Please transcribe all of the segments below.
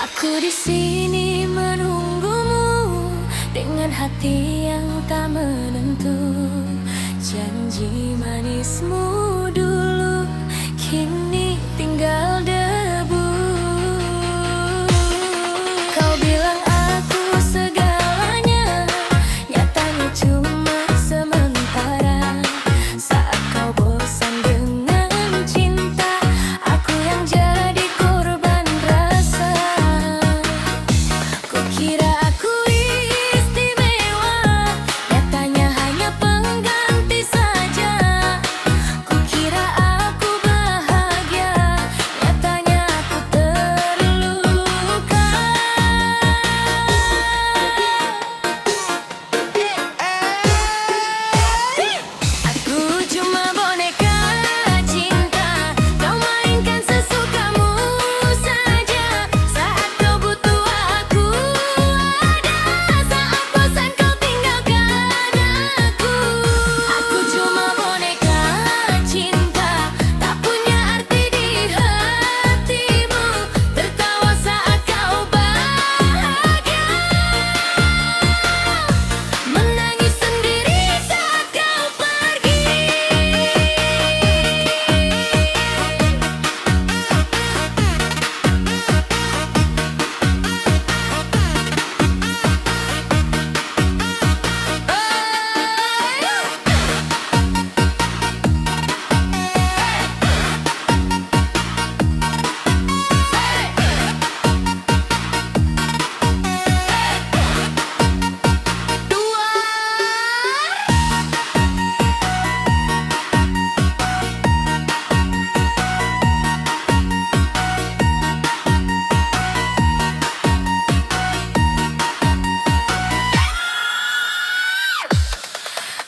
Aku di sini menunggumu dengan hati yang tak menentu. Janji manismu dulu kini tinggal debu. Kau bilang aku segalanya, nyatanya cuma sementara. Saat kau bosan dengan cinta, aku yang jadi korban rasa. Kukira aku istimewa, nyatanya hanya pengganti saja. Kukira aku bahagia, nyatanya aku terluka. Aku cuma boneka cinta, kau mainkan sesukamu saja. Saat kau butuh aku ada, saat bosan kau tinggalkan aku. Aku cuma boneka cinta, tak punya arti di hatimu. Tertawa saat kau bahagia, menangis sendiri saat kau pergi.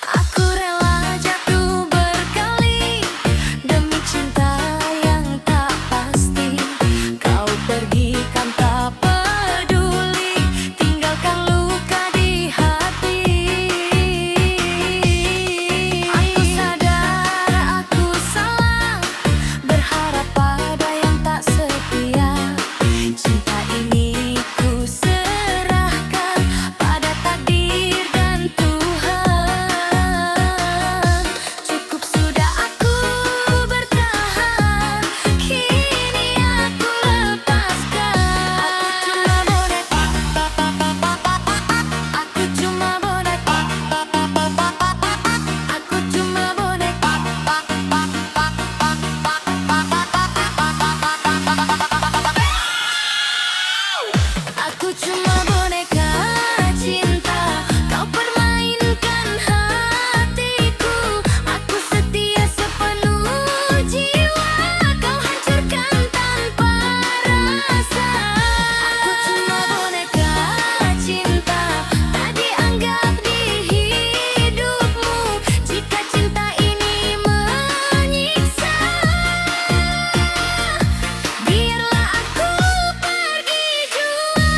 Aku rela jatuh berkali demi cinta yang tak pasti. Kau pergi kan tak peduli, tinggalkan luka di hati. Aku sadar aku salah, berharap pada yang tak setia. Cinta ini ku serahkan pada takdir dan Tuhan. Cukup sudah aku bertahan, kini aku lepaskan. Aku cuma boneka, aku cuma boneka, aku cuma boneka cinta, kau permainkan hatiku. Aku setia sepenuh jiwa, kau hancurkan tanpa rasa. Aku cuma boneka cinta, tak dianggap di hidupmu. Jika cinta ini menyiksa, biarlah aku pergi jua.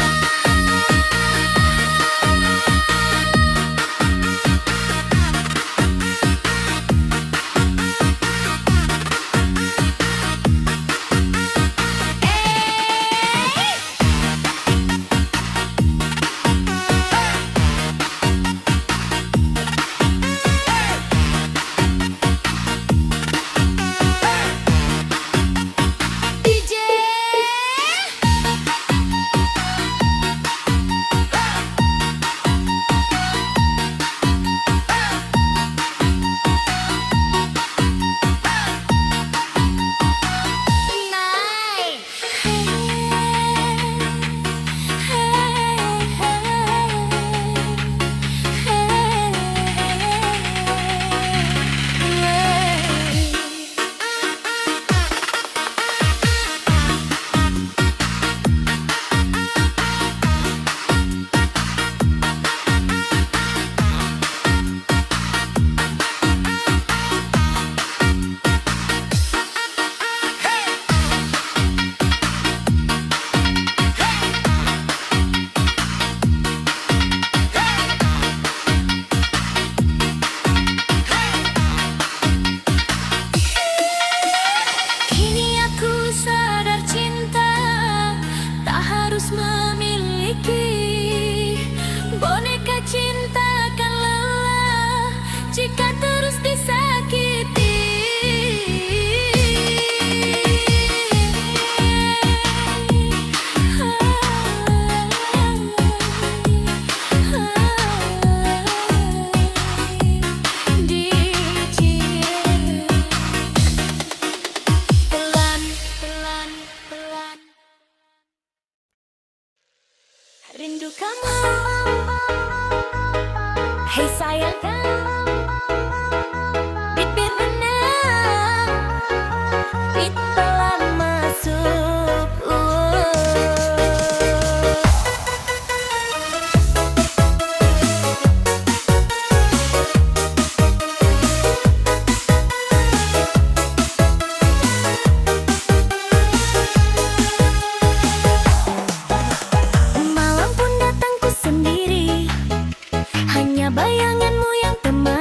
harus memiliki boneka cinta akan lelah jika terus disakiti. Rindu kamu, hei sayangku, bibir benang, pelan masuk. Malam pun datang ku sendiri, hanya bayanganmu yang temani.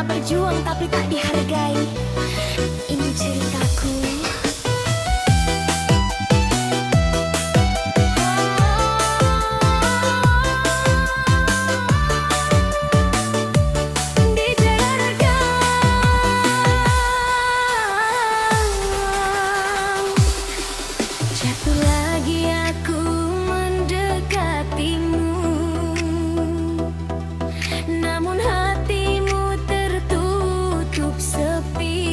berjuang tapi tak dihargai. Ini ceritaku. Jatuh lagi aku mendekatimu, namun hatimu tertutup sepi.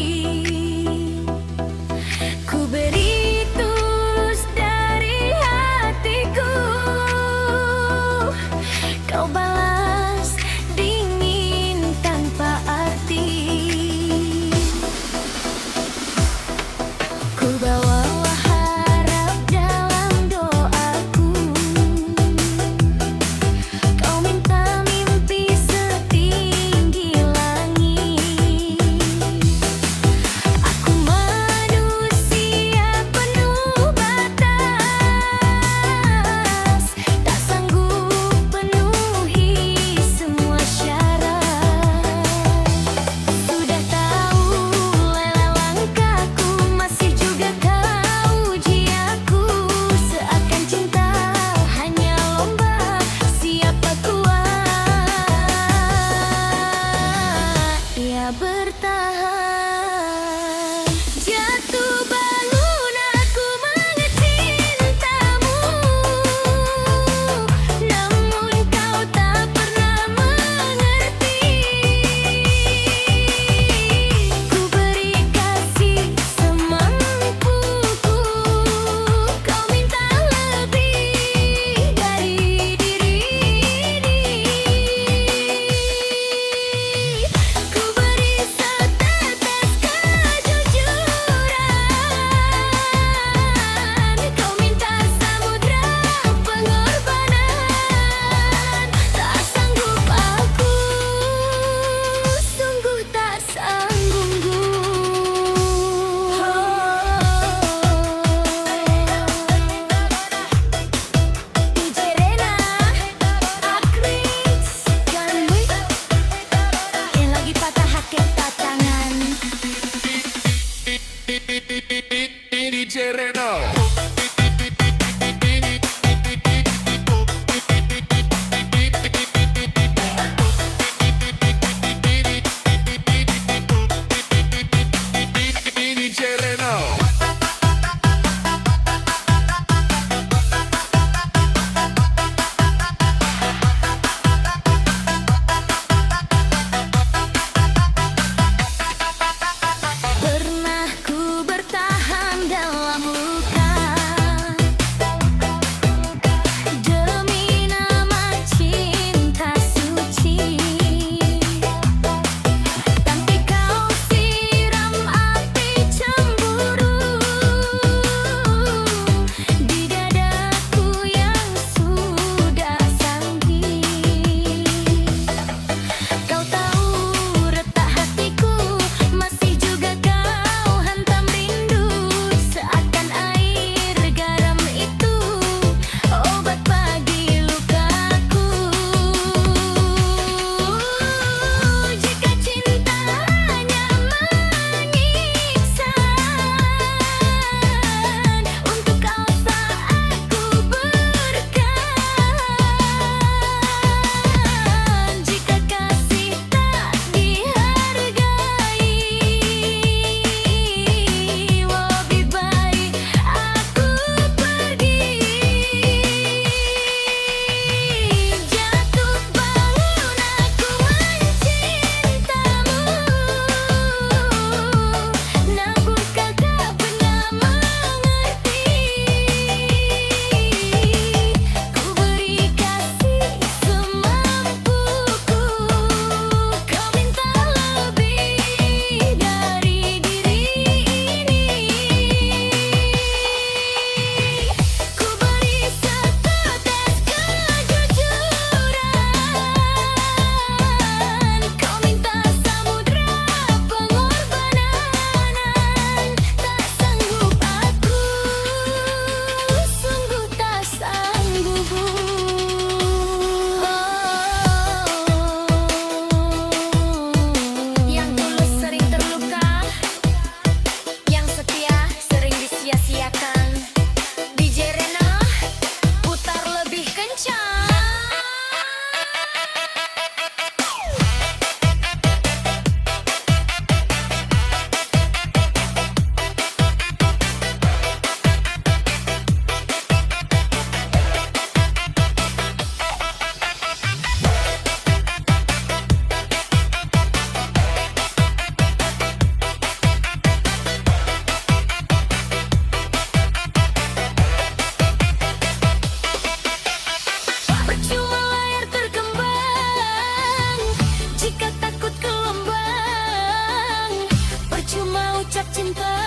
mengucap cinta.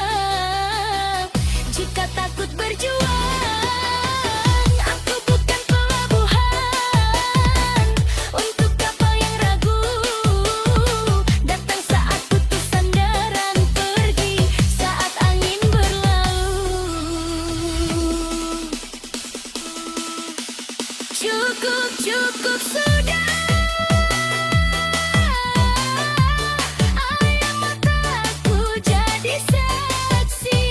Jika takut berjuang, aku bukan pelabuhan untuk kapal yang ragu. Datang saat putus sandaran, pergi saat angin berlalu. Cukup, cukup sudah. Air mataku jadi saksi.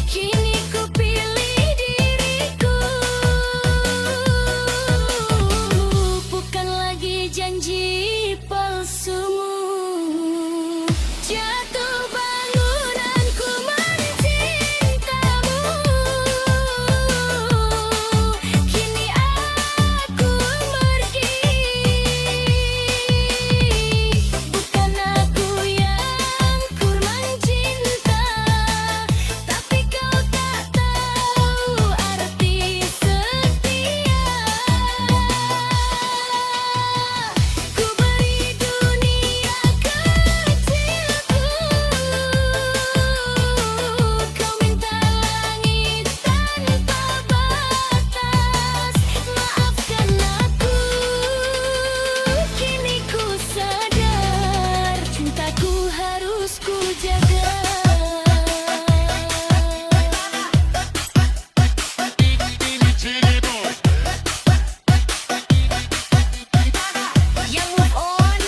Kini ku pilih diriku. Bukan lagi janji palsumu. Jatuh bangunanku mencintamu. Kini aku pergi. Bukan aku yang kurang cinta, tapi kau tak tahu arti setia. Ku beri dunia kecilku, kau minta langit tanpa batas. Maafkan aku, kini ku sadar cintaku harus ku jaga. Yang move on,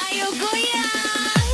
ayo goyang.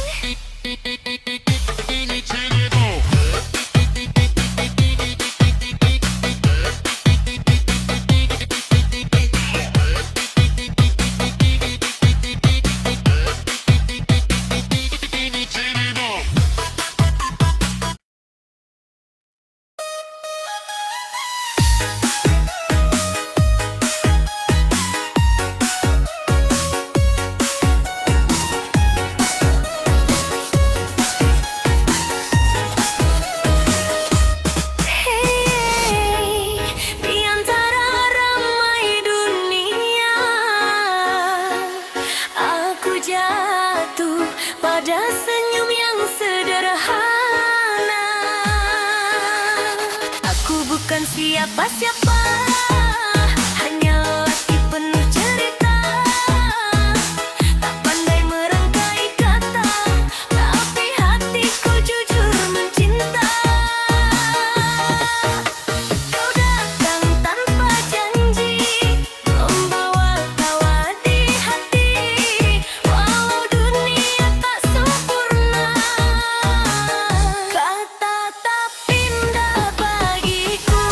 Hey, di antara ramai dunia, aku jatuh pada senyum yang sederhana. Aku bukan siapa-siapa, hanya lelaki penuh cerita. Tak pandai merangkai kata, tapi hatiku jujur mencinta. Kau datang tanpa janji, membawa tawa di hati. Walau dunia tak sempurna, kata tak pindah bagiku.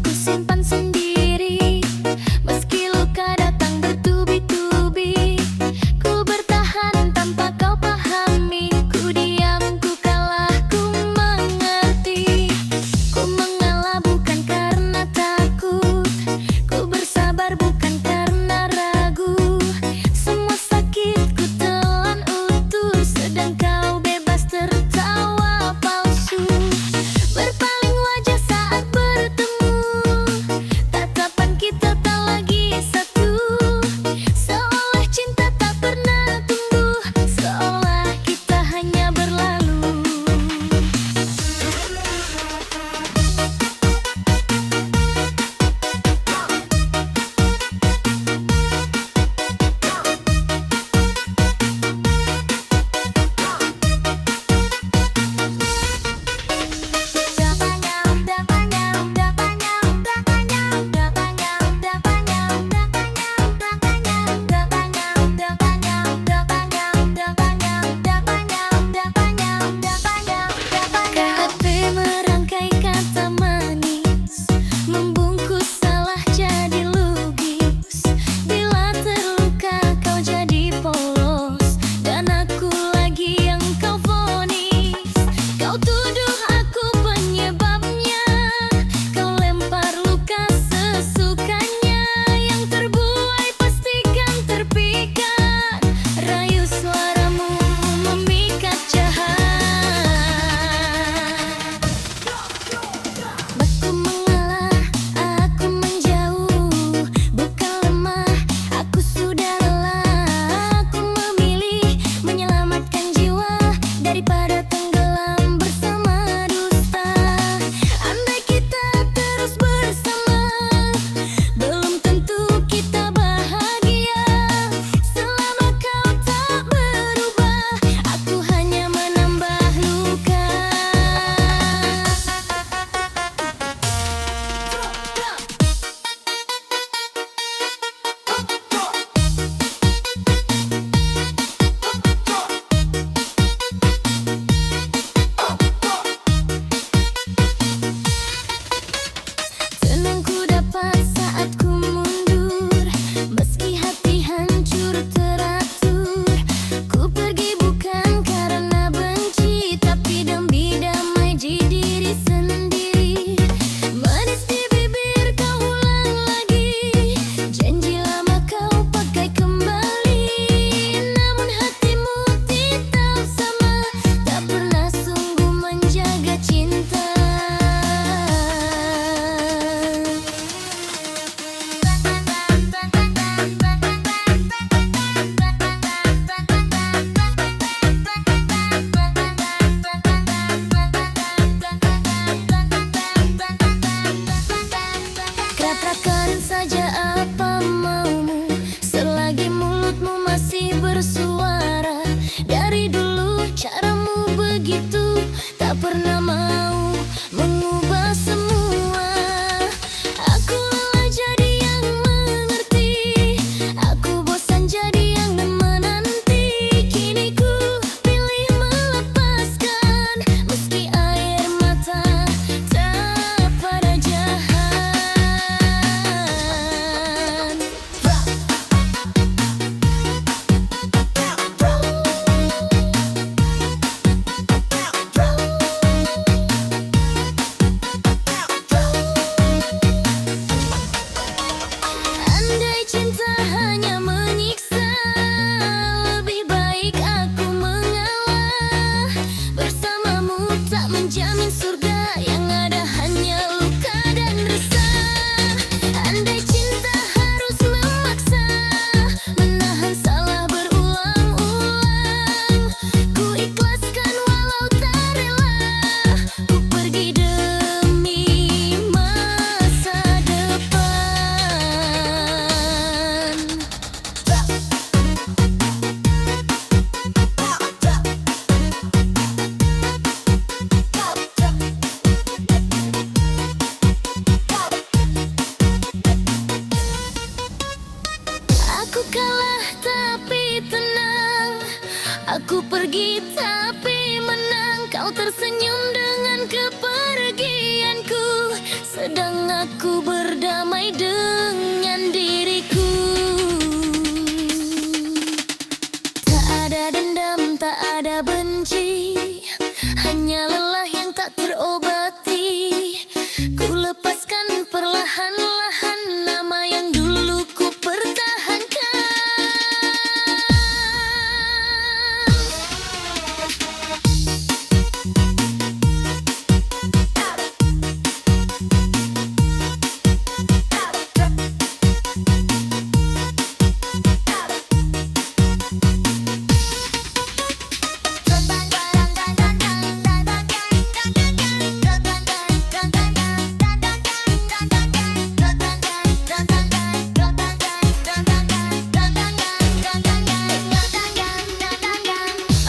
ku simpan sendiri. Meski luka datang bertubi-tubi, ku bertahan tanpa kau pahami. Ku diam, ku kalah, ku mengerti. Ku mengalah bukan karena takut, ku bersabar bukan karena ragu. Semua sakit ku telan utuh, sedang kau bebas tertawa palsu. Berpaling wajah saat bertemu, tatapan kita tak lagi satu. Seolah cinta tak pernah tumbuh, seolah kita hanya berlalu. Hati merangkai kata manis, membungkus salah jadi lugis. Bila terluka kau jadi polos, dan aku lagi yang kau vonis. Kau tuduh aku penyebabnya, kau lempar luka sesukanya. Yang terbuai pastikan terpikat, rayu suaramu memikat jahat. Aku mengalah, aku menjauh, bukan lemah, aku sudah lelah. Aku memilih menyelamatkan jiwa daripada tenggelam bersama dusta. Andai kita terus bersama, belum tentu kita bahagia. Selama kau tak berubah, aku hanya menambah luka. Tenang ku dapat saat ku mundur, meski hati hancur teratur. Ku pergi bukan karena benci, tapi demi damai di diri sendiri. Manis di bibir kau ulang lagi, janji lama kau pakai kembali. Namun hatimu tetap sama, tak pernah sungguh menjaga cinta. Katakan saja apa maumu, selagi mulutmu masih bersuara. Dari dulu caramu begitu, tak pernah mau mengubah semua. Aku lelah jadi yang mengerti, aku bosan jadi yang menanti. Kini ku pilih melepaskan, meski air mata tak pada jahat. Andai cinta hanya menyiksa, lebih baik aku mengalah. Bersamamu tak menjamin surga, yang ada hanya luka dan resah. Andai cinta harus memaksa, menahan salah berulang-ulang, ku ikhlaskan walau tak rela. Ku pergi demi masa depan. Aku kalah tapi tenang, aku pergi tapi menang. Kau tersenyum dengan kepergianku, sedang aku Ku berdamai dengan diriku. Tak ada dendam, tak ada benci, hanya lelah yang tak terobati. Ku lepaskan perlahan-lahan nama yang dulu ku pertahankan.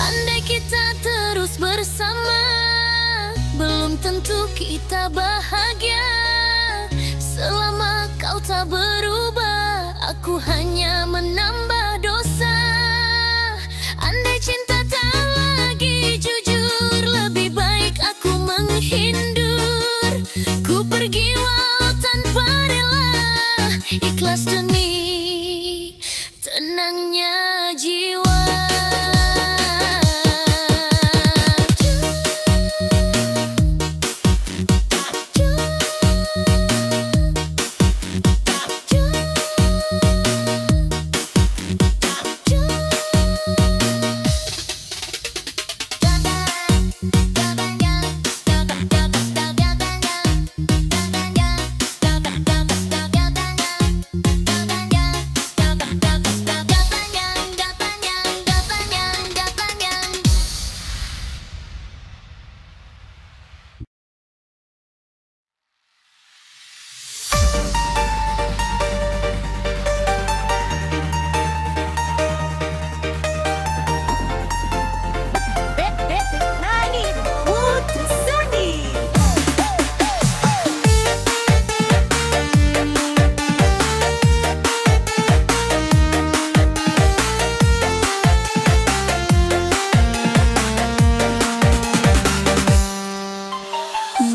Andai kita terus bersama, belum tentu kita bahagia. Selama kau tak berubah, aku hanya menambah dosa. Andai cinta tak lagi jujur, lebih baik aku menghindar. Ku pergi walau tanpa rela, ikhlas demi tenangnya jiwa.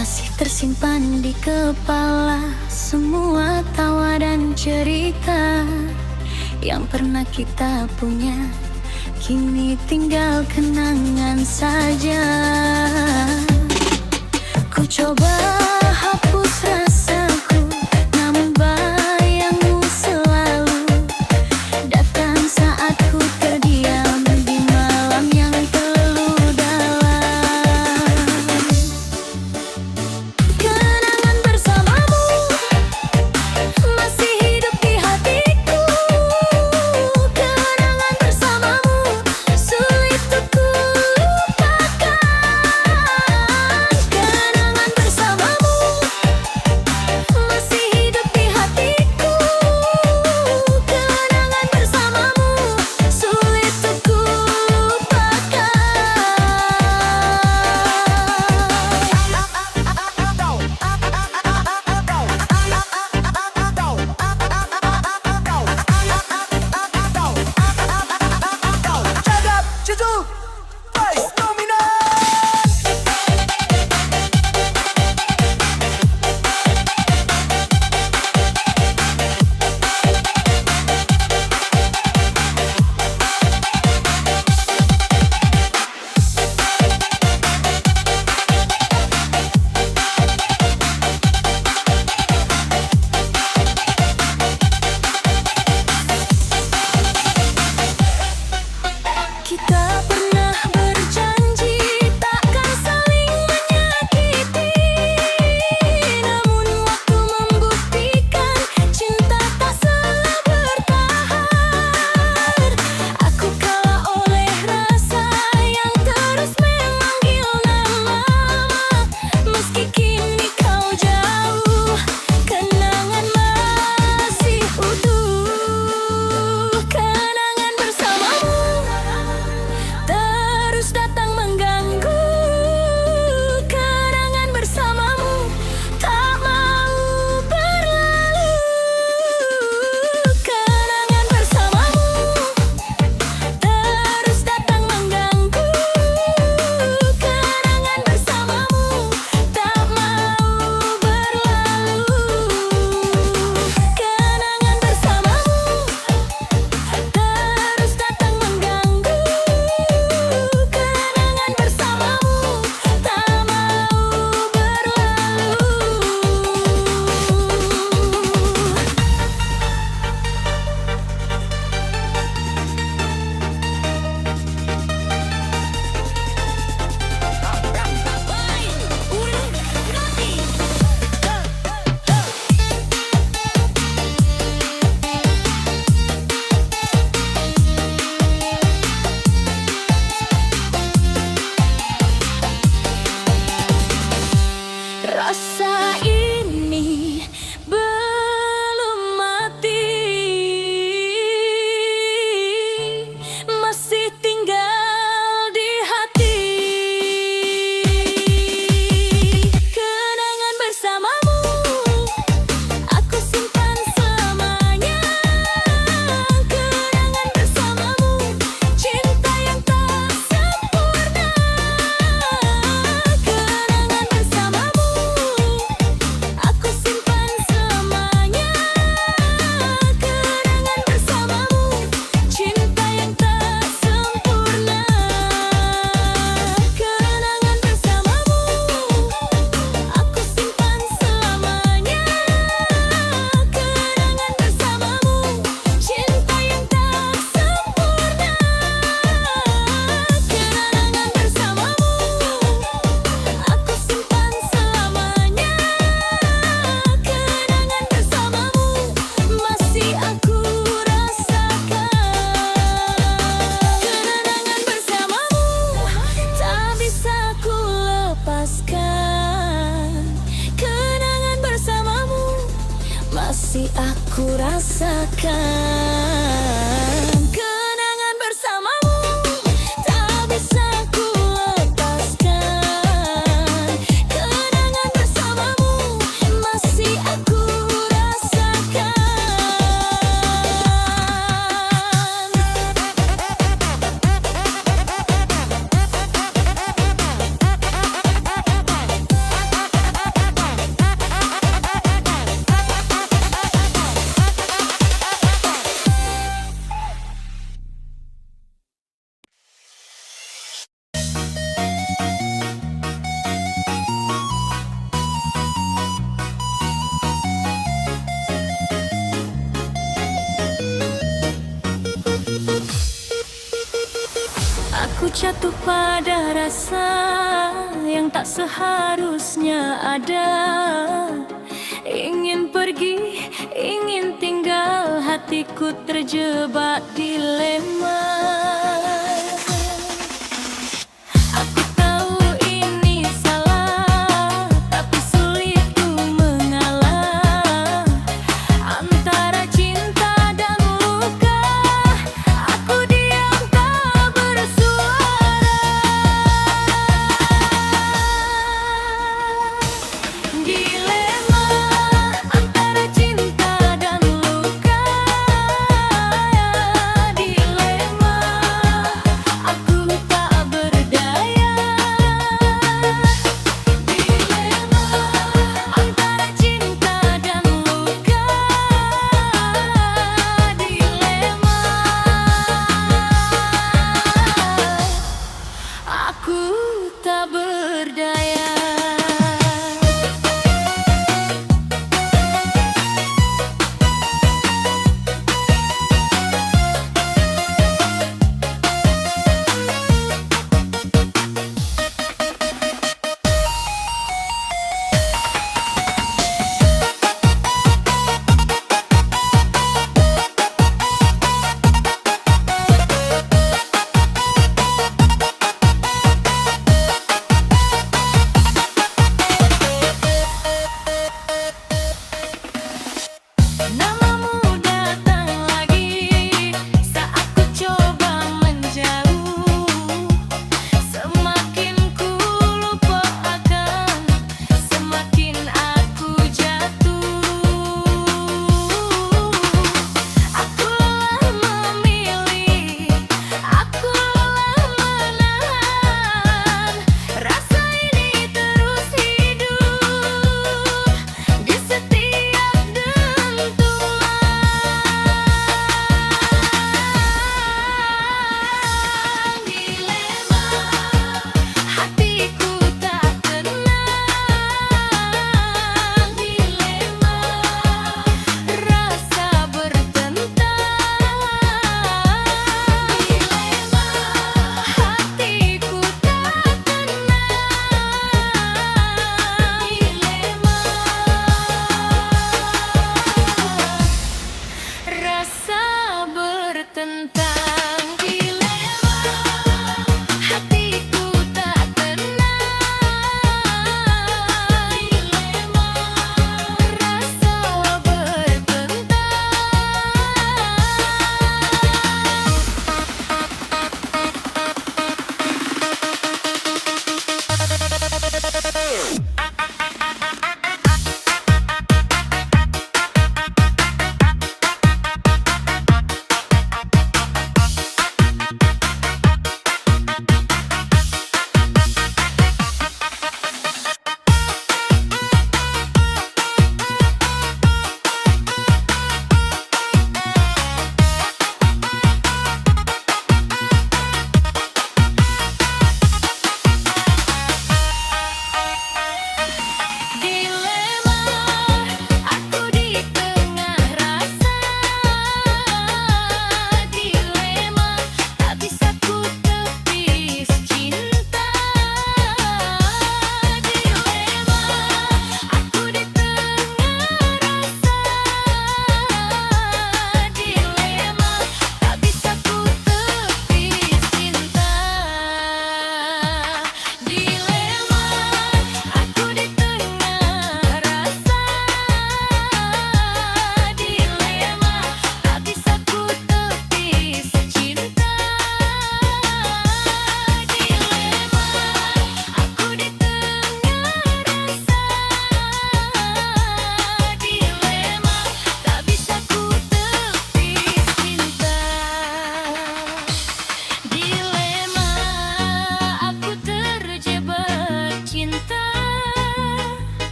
Masih tersimpan di kepala semua tawa dan cerita yang pernah kita punya. Kini tinggal kenangan saja. Ku coba hapus rasaku, namun bayangmu selalu datang saat ku terdiam di malam yang teluh dalam. Kenangan bersamamu masih hidup di hatiku. Kenangan bersamamu sulit untuk kulupakan. Kenangan bersamamu masih aku rasakan. Kenangan bersamamu tak bisa ku lepaskan. Kenangan bersamamu masih aku rasakan. Aku jatuh pada rasa yang tak seharusnya ada. Ingin pergi, ingin tinggal, hatiku terjebak dilema. Aku tahu ini salah, tapi sulit ku mengalah. Antara cinta dan luka, aku diam tak bersuara. Dilema antara cinta dan luka. Dilema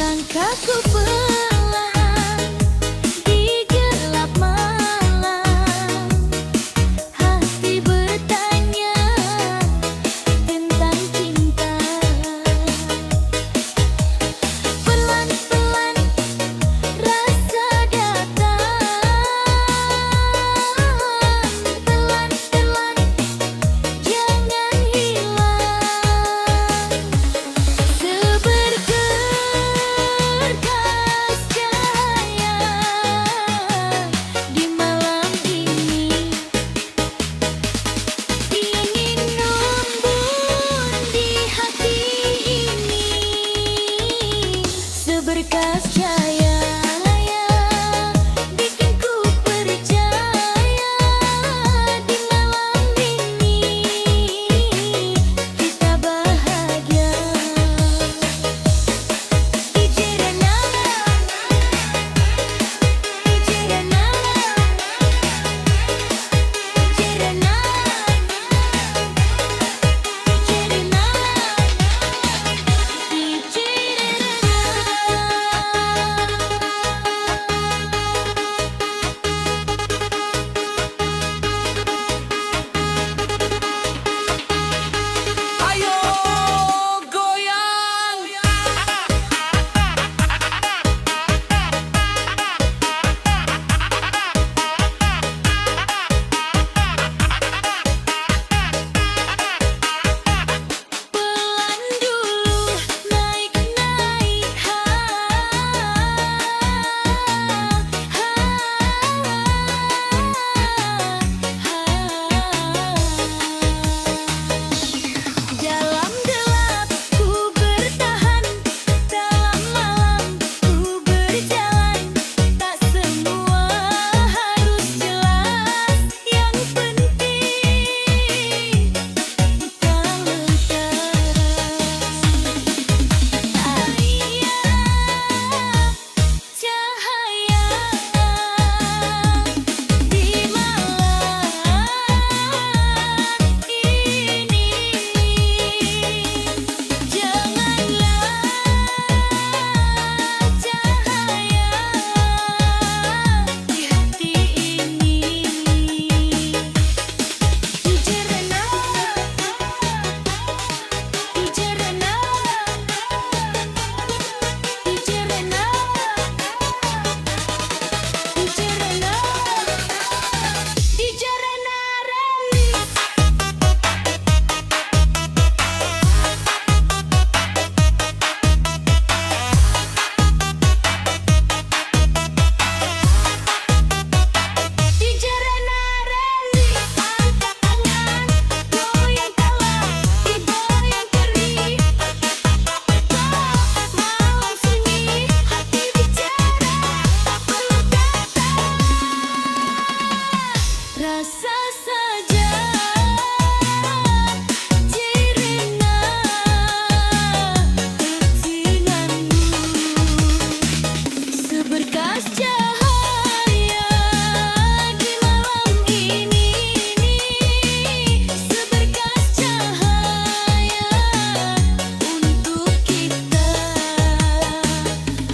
Langkahku pelan di gelap malam, hati bertanya tentang cinta. Pelan-pelan rasa datang, pelan-pelan jangan hilang. Seberkas cahaya di malam ini, ingin nombor di hati ini. Seberkas cahaya bikin ku percaya di malam ini kita bahagia. Ijerana, Ijerana, Ijerana, Ayo goyang. pelan dulu naik-naik, dalam gelap ku bertahan, dalam malam ku berjalan. Tak semua harus jelas, yang penting tak lekas. Cahaya di malam ini, janganlah cahaya di hati ini. Ijerana, Ijerana, Ijerana, Ijerana, Ijerana remix. Ijerana remix. Angkat tangan, goyang tawa, digoyang perih. Malam sunyi, hati bicara, tak perlu kata. Rasa saja Jirena kecilanmu. Seberkas cahaya di malam ini, seberkas cahaya untuk kita.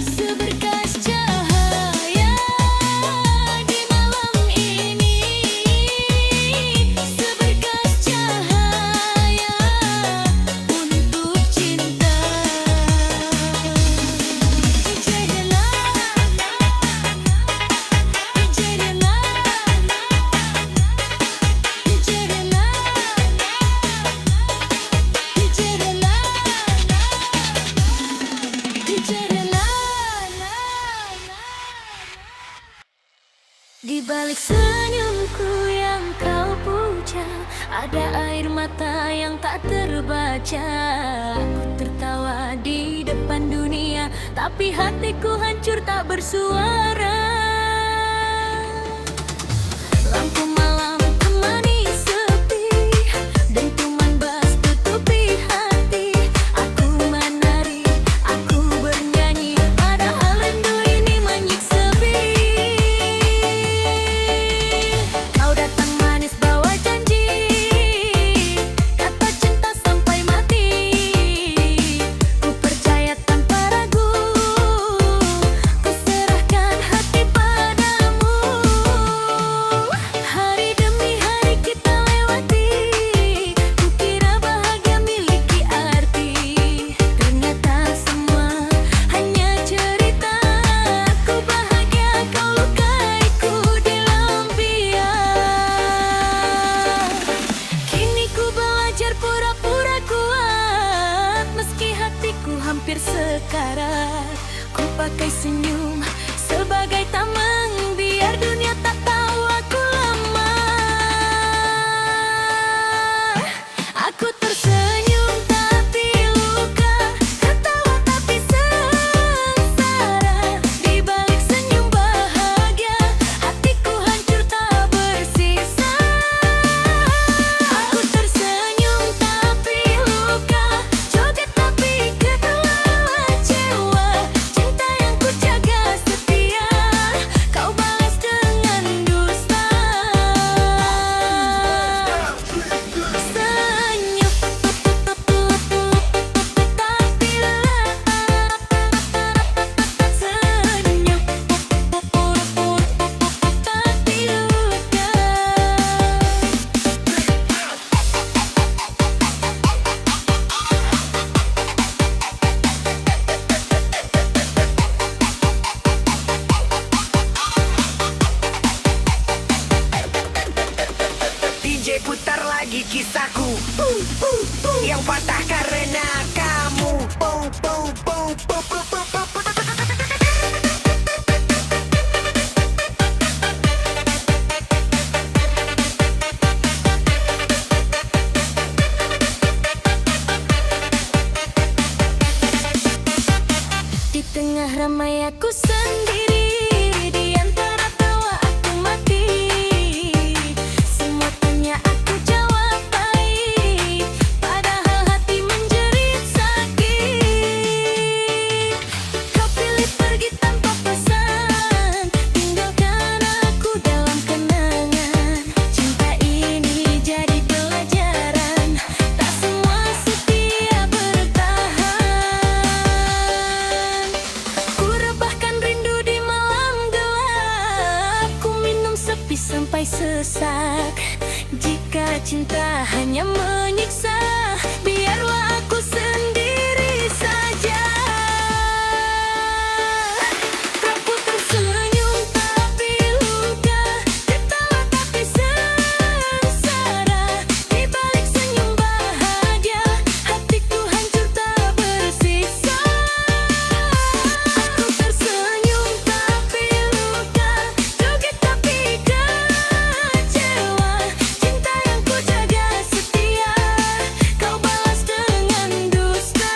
Seberkas cahaya di malam ini, seberkas cahaya untuk cinta. Ijerana, Ijerana, Ijerana, Ijerana, Ijerana. Di balik senyumku yang kau puja, ada air mata yang tak terbaca. Aku tertawa di depan dunia, tapi hatiku hancur tak bersuara. Lampu malam temani sepi, dentuman bass tutupi hati. Aku menari, aku bernyanyi, padahal rindu ini menyiksa. Kau datang manis bawa janji, kata cinta sampai mati. Ku percaya tanpa ragu, hampir sekarat. Ku pakai senyum sebagai tameng, biar dunia tak tahu aku lemah. Aku tersenyum tapi luka, tertawa tapi sengsara. Di balik senyum bahagia, hatiku hancur tak bersisa. Aku tersenyum tapi luka, joget tapi kecewa. Cinta yang ku jaga setia, kau balas dengan dusta. Senyum tapi senyum tapi luka. DJ putar lagi kisahku yang patah karena kamu. Di tengah ramai aku sendiri, di antara tawa aku mati. Semua tanya aku jawab baik, padahal hati menjerit sakit. Kau pilih pergi tanpa pesan, tinggalkan aku dalam kenangan. Cinta ini jadi pelajaran, tak semua setia bertahan. Ku rebahkan rindu di malam gelap, ku minum sepi sampai sesak. Jika cinta hanya menyiksa, biarlah aku sendiri saja. Aku tersenyum tapi luka, tertawa tapi sengsara. Di balik senyum bahagia, hatiku hancur tak bersisa. Aku tersenyum tapi luka, joget tapi kecewa. Cinta yang ku jaga setia, kau balas dengan dusta.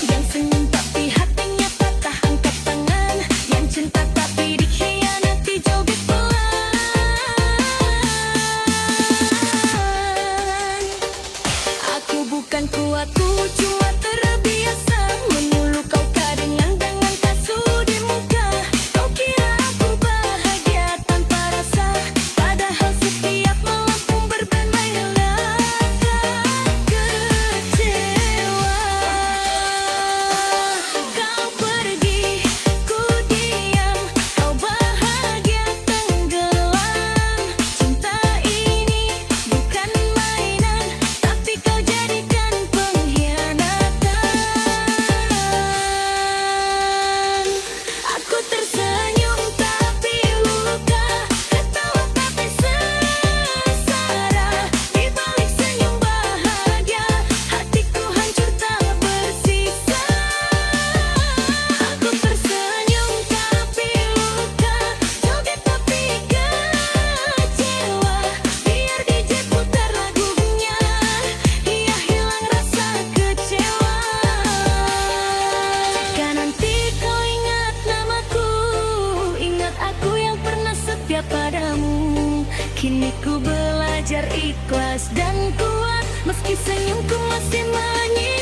Yang senyum tapi hatinya patah, angkat tangan. Yang cinta tapi dikhianati, joget pelan. Aku bukan kuat, ku cuma terbiasa mengeluh kau kadang dengan kasut di muka. Kau kira aku bahagia tanpa rasa, padahal setiap malam pun berbandai-laka kecewa. Kau pergi, ku diam, kau bahagia tenggelam. Cinta ini bukan mainan, tapi kau jadikan pengkhianatan. Aku tersenyum tapi luka, tertawa tapi sengsara. Di balik senyum bahagia, hatiku hancur tak bersisa. Aku tersenyum tapi luka, joget tapi kecewa. Biar DJ putar lagunya, ia hilang rasa kecewa. Jika nanti kau ingat namaku, ingat aku yang pernah setia padamu. Kini ku belajar ikhlas dan kuat, meski senyumku masih menyiksa.